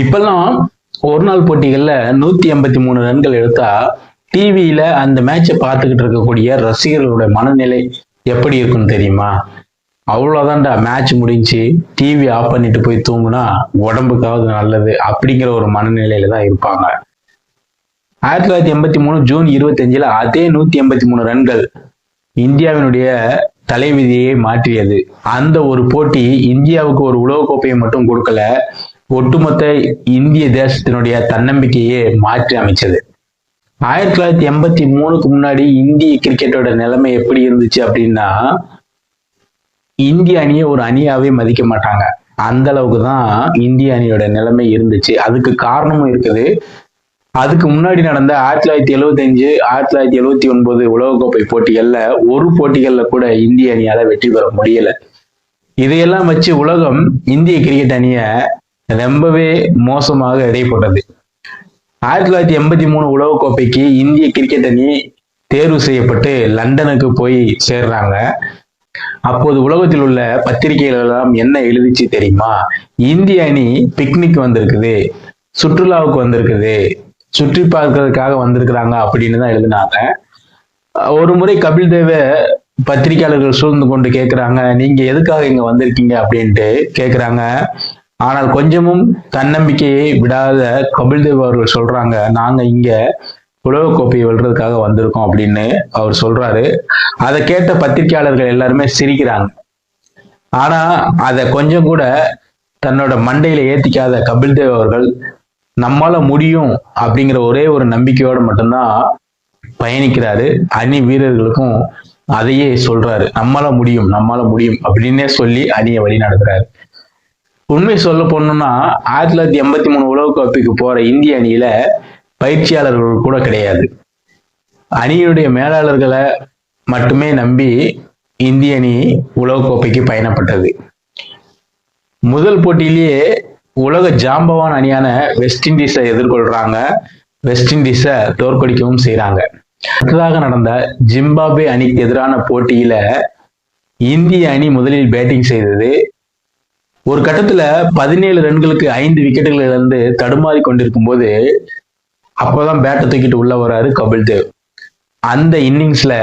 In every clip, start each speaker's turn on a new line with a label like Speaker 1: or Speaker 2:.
Speaker 1: இப்பெல்லாம் ஒரு நாள் போட்டிகள்ல 183 ரன்கள் எடுத்தா டிவியில அந்த மேட்சை பார்த்துக்கிட்டு இருக்கக்கூடிய ரசிகர்களோட மனநிலை எப்படி இருக்குன்னு தெரியுமா? அவ்வளவுதான்டா, மேட்ச் முடிஞ்சு டிவி ஆஃப் பண்ணிட்டு போய் தூங்குனா உடம்புக்காவது நல்லது அப்படிங்கிற ஒரு மனநிலையில தான் இருப்பாங்க. 1983 ஜூன் 25 அதே 183 ரன்கள் இந்தியாவினுடைய தலைவிதியை மாற்றியது. அந்த ஒரு போட்டி இந்தியாவுக்கு ஒரு உலகக்கோப்பையை மட்டும் கொடுக்கல, ஒட்டுமொத்த இந்திய தேசத்தினுடைய தன்னம்பிக்கையே மாற்றி அமைச்சது. 1983க்கு முன்னாடி இந்திய கிரிக்கெட்டோட நிலைமை எப்படி இருந்துச்சு அப்படின்னா, இந்திய அணியை ஒரு அணியாவே மதிக்க மாட்டாங்க. அந்த அளவுக்கு தான் இந்திய அணியோட நிலைமை இருந்துச்சு. அதுக்கு காரணமும் இருக்குது. அதுக்கு முன்னாடி நடந்த 1975 1979 உலகக்கோப்பை போட்டிகள்ல ஒரு போட்டிகள்ல கூட இந்திய அணியால வெற்றி பெற முடியல. இதையெல்லாம் வச்சு உலகம் இந்திய கிரிக்கெட் அணிய ரொம்பவே மோசமாக எடை போட்டது. 1983 உலகக்கோப்பைக்கு இந்திய கிரிக்கெட் அணி தேர்வு செய்யப்பட்டு லண்டனுக்கு போய் சேர்றாங்க. அப்போது உலகத்தில் உள்ள பத்திரிகைகள் எல்லாம் என்ன எழுதிச்சு தெரியுமா? இந்திய அணி பிக்னிக் வந்திருக்குது, சுற்றுலாவுக்கு வந்திருக்குது, சுற்றி பார்க்கறதுக்காக வந்திருக்கிறாங்க அப்படின்னு தான் எழுதினாங்க. ஒரு முறை கபில் தேவை பத்திரிகையாளர்கள் சூழ்ந்து கொண்டு கேட்கிறாங்க, நீங்க எதுக்காக இங்க வந்திருக்கீங்க அப்படின்ட்டு கேட்கிறாங்க. ஆனால் கொஞ்சமும் தன்னம்பிக்கையை விடாத கபில் தேவ் அவர்கள் சொல்றாங்க, நாங்க இங்க உலகக்கோப்பையை வெல்றதுக்காக வந்திருக்கோம் அப்படின்னு அவர் சொல்றாரு. அதை கேட்ட பத்திரிகையாளர்கள் எல்லாருமே சிரிக்கிறாங்க. ஆனா அதை கொஞ்சம் கூட தன்னோட மண்டையில ஏத்திக்காத கபில் தேவ் அவர்கள் நம்மால முடியும் அப்படிங்கிற ஒரே ஒரு நம்பிக்கையோட மட்டும்தான் பயணிக்கிறாரு. அணி வீரர்களுக்கும் அதையே சொல்றாரு, நம்மால முடியும் அப்படின்னே சொல்லி அணியை வழி நடத்துறாரு. உண்மை சொல்ல போனோம்னா 1983 உலகக்கோப்பைக்கு போற இந்திய அணியில பயிற்சியாளர்கள் கூட கிடையாது. அணியுடைய மேலாளர்களை மட்டுமே நம்பி இந்திய அணி உலகக்கோப்பைக்கு பயணப்பட்டது. முதல் போட்டியிலேயே உலக ஜாம்பவான் அணியான வெஸ்ட் இண்டீஸை எதிர்கொள்றாங்க. வெஸ்ட் இண்டீஸை தோற்கடிக்கவும் செய்யறாங்க. அடுத்ததாக நடந்த ஜிம்பாப்வே அணிக்கு எதிரான போட்டியில இந்திய அணி முதலில் பேட்டிங் செய்தது. ஒரு கட்டத்துல 17 ரன்களுக்கு 5 விக்கெட்டுகள் இழந்து தடுமாறி கொண்டிருக்கும் போது அப்போதான் பேட்டை தூக்கிட்டு உள்ள வர்றாரு கபில் தேவ். அந்த இன்னிங்ஸ்ல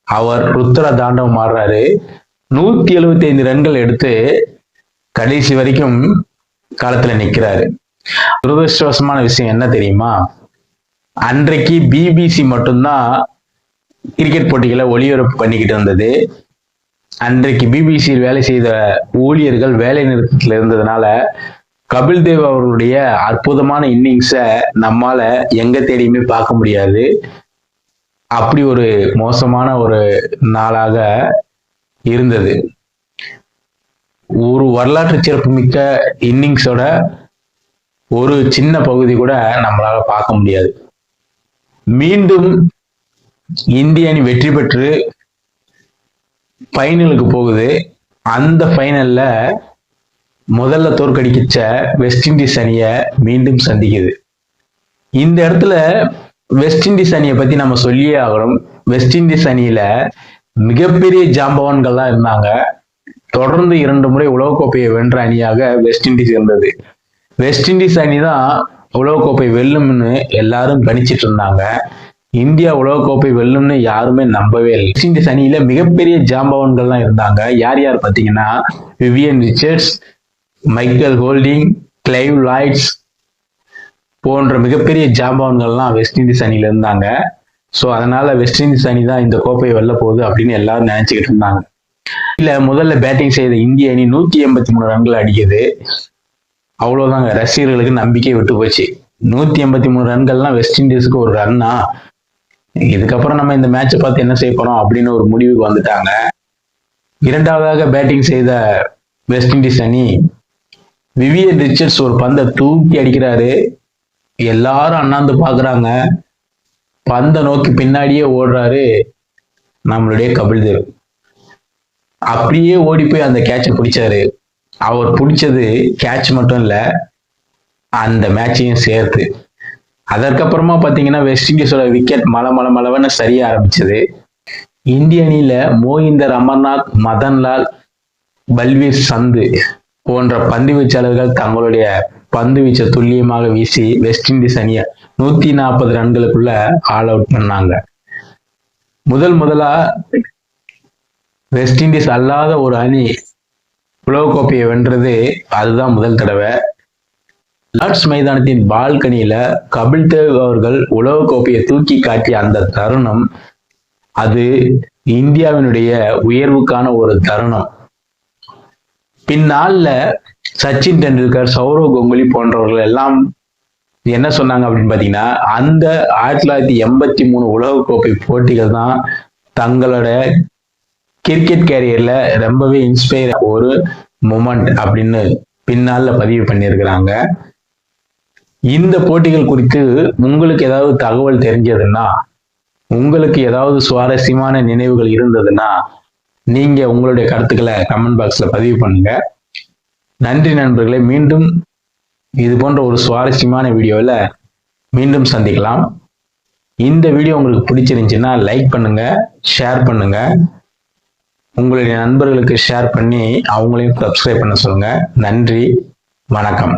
Speaker 1: அவர் ருத்ர தாண்டவம் ஆடுறாரு. 175 ரன்கள் எடுத்து கடைசி வரைக்கும் களத்துல நிக்கிறாரு. துரதிருஷ்டவசமான விஷயம் என்ன தெரியுமா? அன்றைக்கு பிபிசி மட்டும்தான் கிரிக்கெட் போட்டிகளை ஒளிபரப்பு பண்ணிக்கிட்டு இருந்தது. அன்றைக்கு பிபிசியில் வேலை செய்த ஊழியர்கள் வேலை நிறுத்தத்தில் இருந்ததுனால கபில் தேவ் அவர்களுடைய அற்புதமான இன்னிங்ஸை நம்மால எங்க தேடியுமே பார்க்க முடியாது. அப்படி ஒரு மோசமான ஒரு நாளாக இருந்தது. ஒரு வரலாற்று சிறப்புமிக்க இன்னிங்ஸோட ஒரு சின்ன பகுதி கூட நம்மளால பார்க்க முடியாது. மீண்டும் இந்திய அணி வெற்றி பெற்று ஃபைனலுக்கு போகுது. அந்த ஃபைனல்ல முதல்ல தோற்கடிச்ச வெஸ்ட் இண்டீஸ் அணியை மீண்டும் சந்திக்குது. இந்த இடத்துல வெஸ்ட் இண்டீஸ் அணியை பத்தி நம்ம சொல்லியே ஆகணும். வெஸ்ட் இண்டீஸ் அணியில மிகப்பெரிய ஜாம்பவான்கள்லாம் இருந்தாங்க. தொடர்ந்து 2 முறை உலகக்கோப்பையை வென்ற அணியாக வெஸ்ட் இண்டீஸ் இருந்தது. வெஸ்ட் இண்டீஸ் அணி தான் உலகக்கோப்பை வெல்லும்னு எல்லாரும் கணிச்சிட்டு இருந்தாங்க. இந்தியா உலகக்கோப்பை வெல்லும்னு யாருமே நம்பவே இல்லை. வெஸ்ட் இண்டீஸ் அணியில மிகப்பெரிய ஜாம்பவான்கள்லாம் இருந்தாங்க. யார் யார் பார்த்தீங்கன்னா, Vivian Richards, Michael holding, Clive Lloyds போன்ற மிகப்பெரிய ஜாம்பவான்கள்லாம் வெஸ்ட் இண்டீஸ் அணியில இருந்தாங்க. ஸோ அதனால வெஸ்ட் இண்டீஸ் அணி தான் இந்த கோப்பையை வெல்ல போகுது அப்படின்னு எல்லாரும் நினைச்சுக்கிட்டு இருந்தாங்க. இல்ல, முதல்ல பேட்டிங் செய்த இந்திய அணி 183 ரன்கள் அடிக்குது. அவ்வளவுதாங்க, ரசிகர்களுக்கு நம்பிக்கை விட்டு போச்சு. 183 ரன்கள்லாம் வெஸ்ட் இண்டீஸுக்கு ஒரு ரன்னா, இதுக்கப்புறம் நம்ம இந்த மேட்சை பார்த்து என்ன செய்ய போறோம் அப்படின்னு ஒரு முடிவுக்கு வந்துட்டாங்க. இரண்டாவதாக பேட்டிங் செய்த வெஸ்ட் இண்டீஸ் அணி விவியன் ரிச்சர்ட்ஸ் ஒரு பந்தை தூக்கி அடிக்கிறாரு. எல்லாரும் அண்ணாந்து பாக்குறாங்க. பந்தை நோக்கி பின்னாடியே ஓடுறாரு நம்மளுடைய கபில் தேவ். அப்படியே ஓடி போய் அந்த கேட்சை பிடிச்சாரு. அவர் பிடிச்சது கேட்ச் மட்டும் இல்ல, அந்த மேட்சையும் சேர்த்து. அதற்கப்புறமா பாத்தீங்கன்னா வெஸ்ட் இண்டீஸோட விக்கெட் மலவன்னு சரிய ஆரம்பிச்சது. இந்திய அணியில மோகிந்தர் அமர்நாத், மதன்லால், பல்வீர் சந்து போன்ற பந்து வீச்சாளர்கள் தங்களுடைய பந்து வீச்ச துல்லியமாக வீசி வெஸ்ட் இண்டீஸ் அணியை 140 ரன்களுக்குள்ள ஆல் அவுட் பண்ணாங்க. முதலா வெஸ்ட் இண்டீஸ் அல்லாத ஒரு அணி உலகக்கோப்பையை வென்றது அதுதான் முதல் தடவை. லார்ட்ஸ் மைதானத்தின் பால்கனியில கபில் தேவ் அவர்கள் உலகக்கோப்பையை தூக்கி காட்டிய அந்த தருணம் அது இந்தியாவினுடைய உயர்வுக்கான ஒரு தருணம். பின்னால சச்சின் டெண்டுல்கர், சௌரவ் கங்குலி போன்றவர்கள் எல்லாம் என்ன சொன்னாங்க அப்படின்னு பாத்தீங்கன்னா, அந்த 1983 உலகக்கோப்பை போட்டிகள் தான் தங்களோட கிரிக்கெட் கேரியர்ல ரொம்பவே இன்ஸ்பயர் ஒரு மொமெண்ட் அப்படின்னு பின்னால பதிவு பண்ணியிருக்கிறாங்க. இந்த போட்டிகள் குறித்து உங்களுக்கு ஏதாவது தகவல் தெரிஞ்சதுன்னா, உங்களுக்கு ஏதாவது சுவாரஸ்யமான நினைவுகள் இருந்ததுன்னா நீங்க உங்களுடைய கருத்துக்களை கமெண்ட் பாக்ஸ்ல பதிவு பண்ணுங்க. நன்றி நண்பர்களே. மீண்டும் இது போன்ற ஒரு சுவாரஸ்யமான வீடியோவில் மீண்டும் சந்திக்கலாம். இந்த வீடியோ உங்களுக்கு பிடிச்சிருந்துச்சுன்னா லைக் பண்ணுங்க, ஷேர் பண்ணுங்க, உங்களுடைய நண்பர்களுக்கு ஷேர் பண்ணி அவங்களையும் சப்ஸ்கிரைப் பண்ண சொல்லுங்க. நன்றி, வணக்கம்.